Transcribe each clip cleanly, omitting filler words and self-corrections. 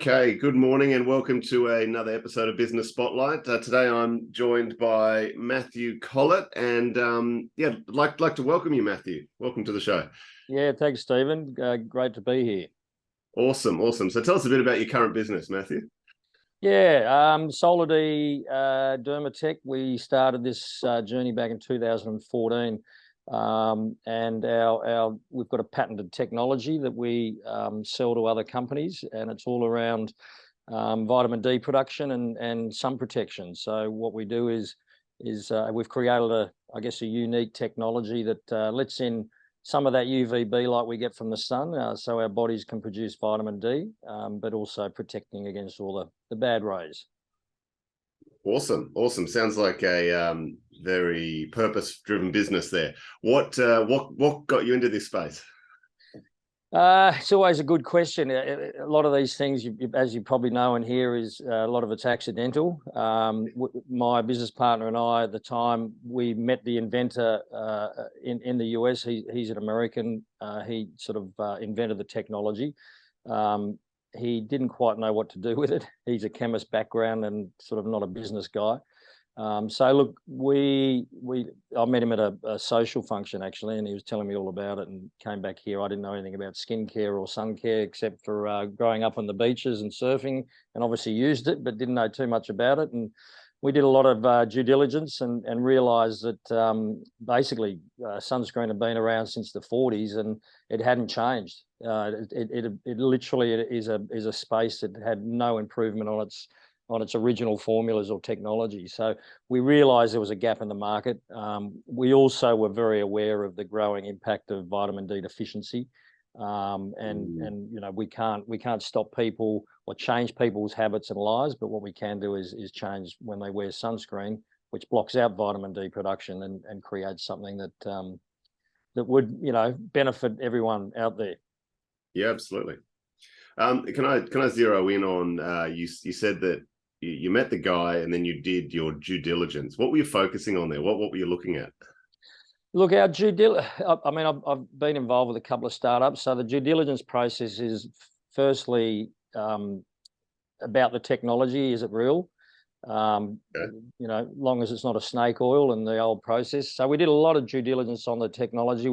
Okay, good morning and welcome to another episode of Business Spotlight. Today I'm joined by Mathew Collett and I'd like to welcome you, Mathew. Welcome to the show. Yeah, thanks, Stephen. Great to be here. Awesome. So tell us a bit about your current business, Mathew. Yeah, Solar D Dermatech. We started this journey back in 2014, and we've got a patented technology that we sell to other companies, and it's all around vitamin D production and sun protection. So what we do is we've created a unique technology that lets in some of that UVB light we get from the sun, so our bodies can produce vitamin D, but also protecting against all the bad rays. Awesome. Sounds like a very purpose-driven business there. What got you into this space? It's always a good question. A lot of these things, as you probably know and hear, is a lot of it's accidental. My business partner and I, at the time, we met the inventor in the US. He's an American. He sort of invented the technology. He didn't quite know what to do with it. He's a chemist background and sort of not a business guy. So look, I met him at a social function actually, and he was telling me all about it, and came back here. I didn't know anything about skincare or sun care except for growing up on the beaches and surfing, and obviously used it, but didn't know too much about it. And we did a lot of due diligence and realised that basically sunscreen had been around since the 40s and it hadn't changed. It literally is a space that had no improvement on its original formulas or technology. So we realised there was a gap in the market. We also were very aware of the growing impact of vitamin D deficiency. And you know, we can't stop people or change people's habits and lives, but what we can do is change when they wear sunscreen, which blocks out vitamin D production and creates something that would, you know, benefit everyone out there. Yeah, absolutely. Can I zero in on you said that you met the guy and then you did your due diligence. What were you focusing on there? What were you looking at? Look, our due diligence, I mean, I've been involved with a couple of startups. So the due diligence process is firstly about the technology. Is it real? Okay. You know, long as it's not a snake oil in the old process. So we did a lot of due diligence on the technology.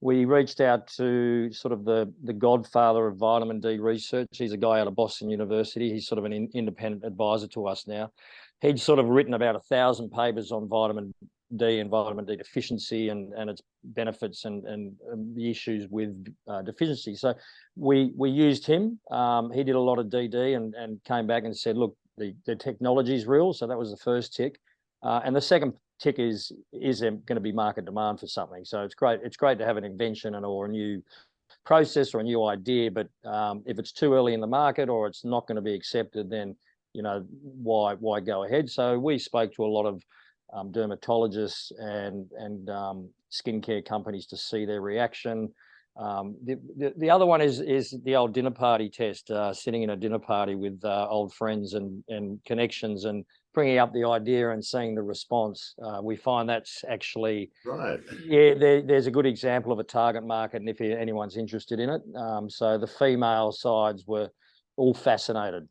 We reached out to sort of the godfather of vitamin D research. He's a guy out of Boston University. He's sort of an independent advisor to us now. He'd sort of written about 1,000 papers on vitamin D and vitamin D deficiency and its benefits and the issues with deficiency. So we used him. He did a lot of DD and came back and said, look, the technology is real. So that was the first tick. And the second tick is there going to be market demand for something? So it's great to have an invention or a new process or a new idea, but if it's too early in the market or it's not going to be accepted, then, you know, why go ahead? So we spoke to a lot of dermatologists and skincare companies to see their reaction. The other one is the old dinner party test, sitting in a dinner party with old friends and connections and bringing up the idea and seeing the response. We find that's actually right. Yeah, there's a good example of a target market, and if anyone's interested in it. So the female sides were all fascinated.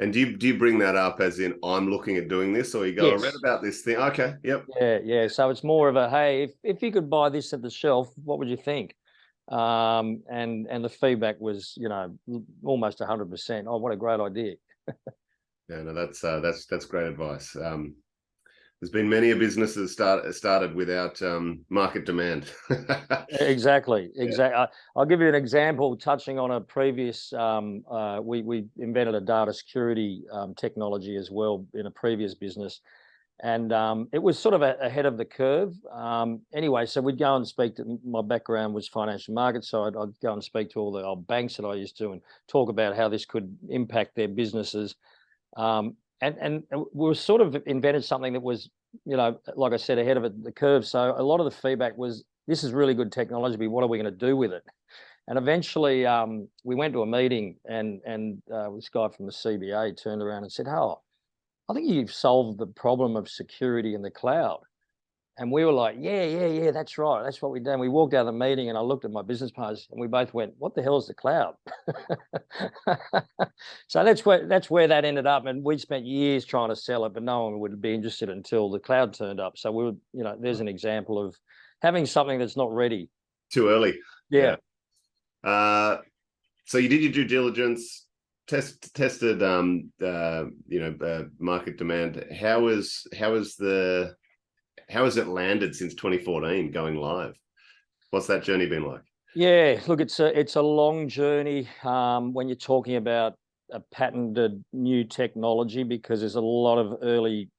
And do you bring that up as in, I'm looking at doing this, or you go, yes, I read about this thing? Okay, yep. Yeah. So it's more of a, hey, if you could buy this at the shelf, what would you think? And the feedback was, you know, almost 100%. Oh, what a great idea. Yeah, no, that's great advice. There's been many businesses started without market demand. Exactly. I'll give you an example. Touching on a previous, we invented a data security technology as well in a previous business, and it was sort of ahead of the curve. Anyway, so we'd go and speak to. My background was financial markets, so I'd go and speak to all the old banks that I used to and talk about how this could impact their businesses. And we sort of invented something that was, you know, like I said, ahead of the curve. So a lot of the feedback was, this is really good technology, but what are we going to do with it? And eventually we went to a meeting and this guy from the CBA turned around and said, oh, I think you've solved the problem of security in the cloud. And we were like, yeah, that's right. That's what we done. We walked out of the meeting and I looked at my business partners and we both went, what the hell is the cloud? So that's where that ended up. And we spent years trying to sell it, but no one would be interested until the cloud turned up. So we were, there's an example of having something that's not ready. Too early. Yeah. So you did your due diligence, tested market demand. How has it landed since 2014 going live? What's that journey been like? Yeah, look, it's a long journey when you're talking about a patented new technology, because there's a lot of early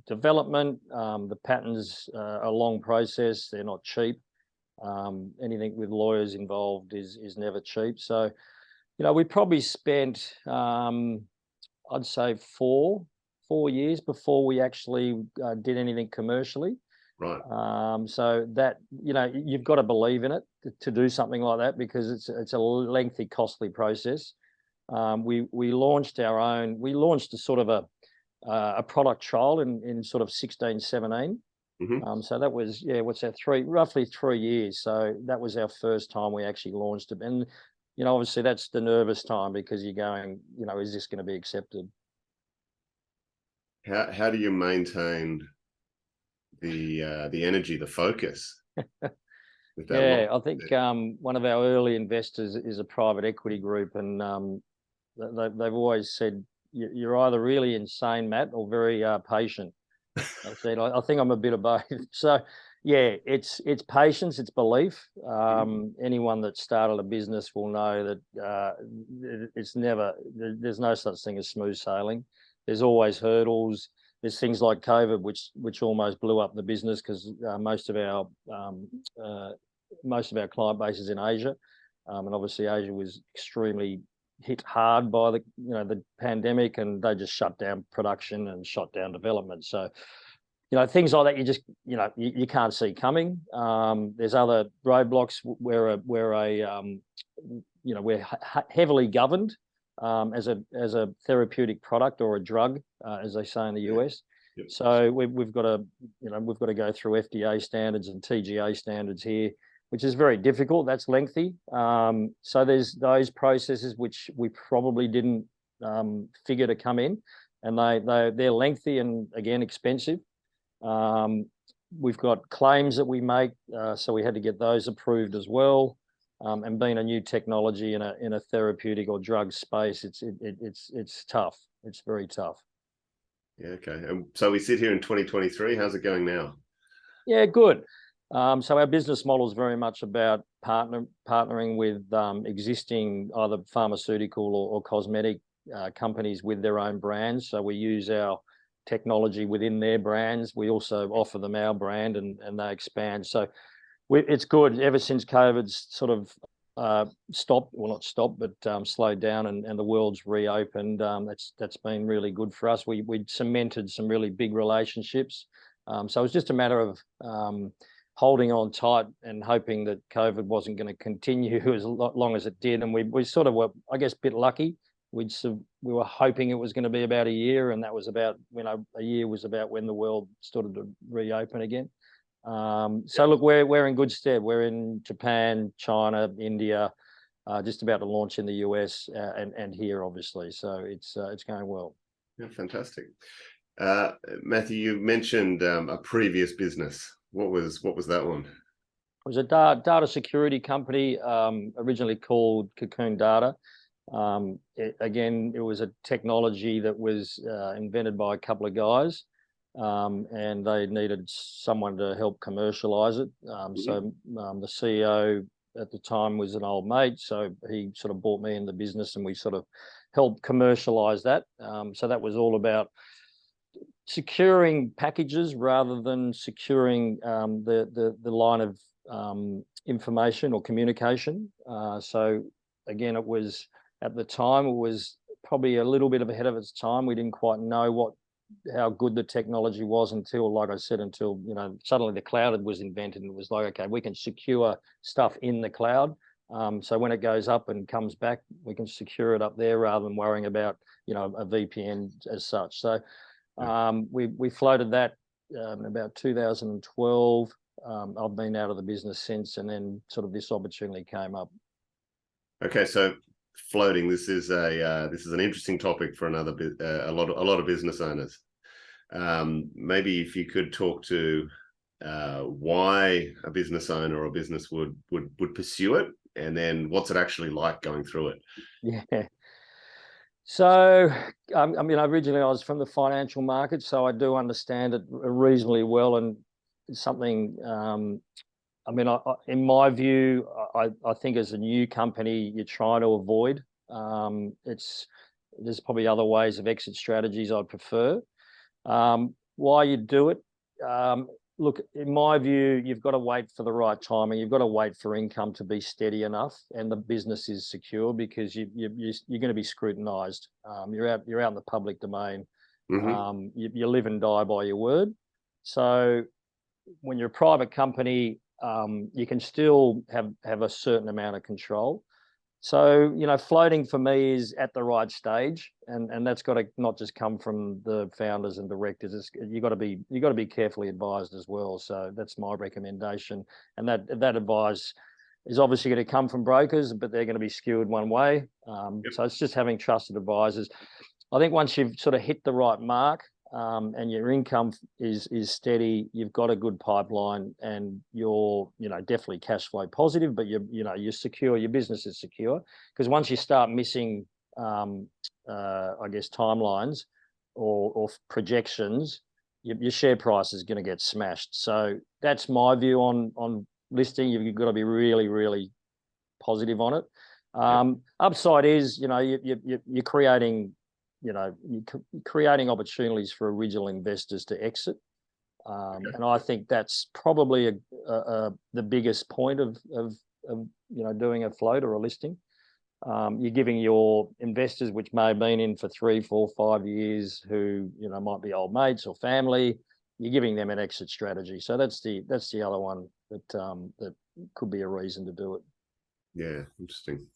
development. The patents are a long process. They're not cheap. Anything with lawyers involved is never cheap. So, we probably spent, I'd say, four years before we actually did anything commercially. Right. So that, you've got to believe in it to do something like that, because it's a lengthy, costly process. We launched a sort of a product trial in sort of 16, 17. Mm-hmm. So that was, what's that, roughly 3 years. So that was our first time we actually launched it. And, obviously that's the nervous time, because you're going, is this going to be accepted? How do you maintain the energy, the focus? Yeah, I think one of our early investors is a private equity group, and they've always said, you're either really insane, Matt, or very patient. I said, I think I'm a bit of both. So, yeah, it's patience, it's belief. Anyone that started a business will know that there's no such thing as smooth sailing. There's always hurdles. There's things like COVID, which almost blew up the business, because most of our client base is in Asia, and obviously Asia was extremely hit hard by the pandemic, and they just shut down production and shut down development. So, things like that you just you can't see coming. There's other roadblocks where we're heavily governed as a therapeutic product or a drug, as they say in the US. Yep. So we've got to go through FDA standards and TGA standards here, which is very difficult. That's lengthy. So there's those processes which we probably didn't figure to come in, and they're lengthy and, again, expensive. We've got claims that we make, so we had to get those approved as well. And being a new technology in a therapeutic or drug space, it's tough. It's very tough. Yeah. Okay. So we sit here in 2023. How's it going now? Yeah, good. So our business model is very much about partnering with existing either pharmaceutical or cosmetic companies with their own brands. So we use our technology within their brands. We also offer them our brand, and they expand. So it's good. Ever since COVID's sort of stopped, well, not stopped, but slowed down, and the world's reopened, that's been really good for us. We cemented some really big relationships. So it was just a matter of holding on tight and hoping that COVID wasn't going to continue as long as it did. And we sort of were, I guess, a bit lucky. We were hoping it was going to be about a year, and that was about, a year was about when the world started to reopen again. So look, we're in good stead. We're in Japan, China, India, just about to launch in the US and here, obviously. So it's going well. Yeah, fantastic. Mathew, you mentioned a previous business. What was that one? It was a data security company, originally called Cocoon Data. It was a technology that was invented by a couple of guys, and they needed someone to help commercialize it. So the CEO at the time was an old mate, so he sort of brought me in the business, and we sort of helped commercialize that. So that was all about securing packages rather than securing the line of information or communication. So again, at the time, it was probably a little bit ahead of its time. We didn't quite know how good the technology was until, like I said, suddenly the cloud was invented, and it was like, okay, we can secure stuff in the cloud. So when it goes up and comes back, we can secure it up there rather than worrying about, a VPN as such. So we floated that about 2012. I've been out of the business since, and then sort of this opportunity came up. Okay, so floating. This is an interesting topic for a lot of business owners. Maybe if you could talk to why a business owner or business would pursue it, and then what's it actually like going through it. Yeah. So, I mean, originally I was from the financial market, so I do understand it reasonably well, and it's something. I mean, in my view, I think as a new company, you're trying to avoid. There's probably other ways of exit strategies I'd prefer. Why you do it? Look, in my view, you've got to wait for the right timing. You've got to wait for income to be steady enough, and the business is secure, because you're going to be scrutinised. You're out in the public domain. Mm-hmm. You live and die by your word. So when you're a private company, you can still have a certain amount of control. So, floating for me is at the right stage, and that's got to not just come from the founders and directors. You got to be carefully advised as well. So that's my recommendation, and that advice is obviously going to come from brokers, but they're going to be skewed one way. Yep. So it's just having trusted advisors. I think once you've sort of hit the right mark, and your income is steady, you've got a good pipeline, and you're definitely cash flow positive, but you're secure. Your business is secure, because once you start missing, I guess, timelines or projections, your share price is going to get smashed. So that's my view on listing. You've got to be really, really positive on it. Upside is, you're creating. You're creating opportunities for original investors to exit, and I think that's probably the biggest point of doing a float or a listing. You're giving your investors, which may have been in for 3, 4, 5 years, who might be old mates or family, you're giving them an exit strategy. So that's the other one that could be a reason to do it. Yeah, interesting.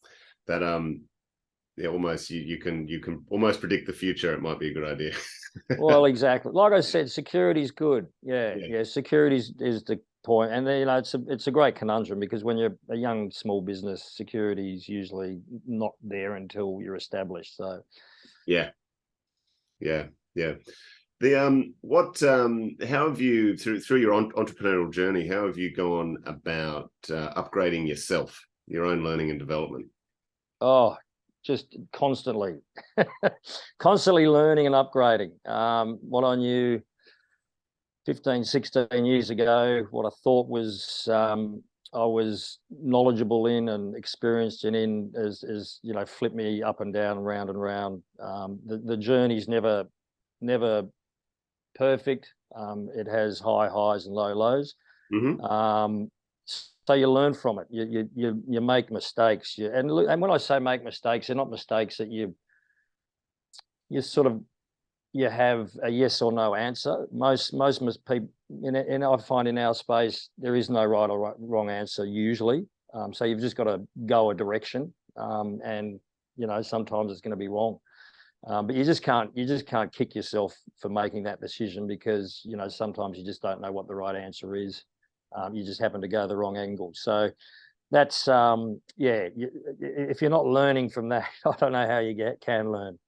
That yeah, almost you can almost predict the future. It might be a good idea. Well, exactly. Like I said, security is good. Yeah. Security is the point, and then, it's a great conundrum, because when you're a young small business, security is usually not there until you're established. So, yeah. How have you through your entrepreneurial journey? How have you gone about upgrading yourself, your own learning and development? Oh, just constantly learning and upgrading. What I knew 15, 16 years ago, what I thought was I was knowledgeable in and experienced in, as flipped me up and down, round and round. The journey's never perfect. It has high highs and low lows. Mm-hmm. So you learn from it. You make mistakes. And when I say make mistakes, they're not mistakes that you have a yes or no answer. Most people, I find in our space, there is no right or wrong answer usually. So you've just got to go a direction, and sometimes it's going to be wrong. But you just can't kick yourself for making that decision, because sometimes you just don't know what the right answer is. You just happen to go the wrong angle. So that's if you're not learning from that, I don't know how you can learn.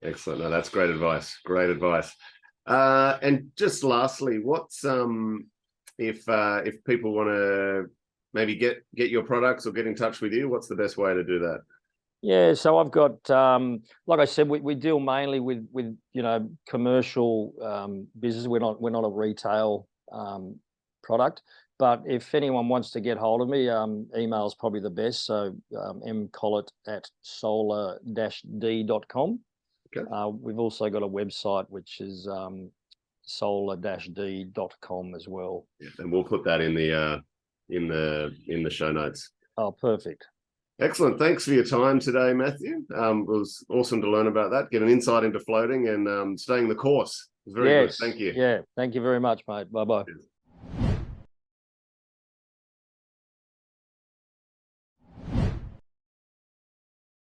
Excellent. No, that's great advice. Great advice. And just lastly, what's if people want to maybe get your products or get in touch with you, what's the best way to do that? Yeah, so I've got, like I said, we deal mainly with commercial business. We're not a retail product, but if anyone wants to get hold of me, email is probably the best. So mcollett@solar-d.com. Okay. We've also got a website, which is solar-d.com as well. Yeah, and we'll put that in the show notes. Oh, perfect. Excellent. Thanks for your time today, Matthew. It was awesome to learn about that, get an insight into floating and staying the course. It was very good. Thank you. Yeah, thank you very much, mate. Bye-bye.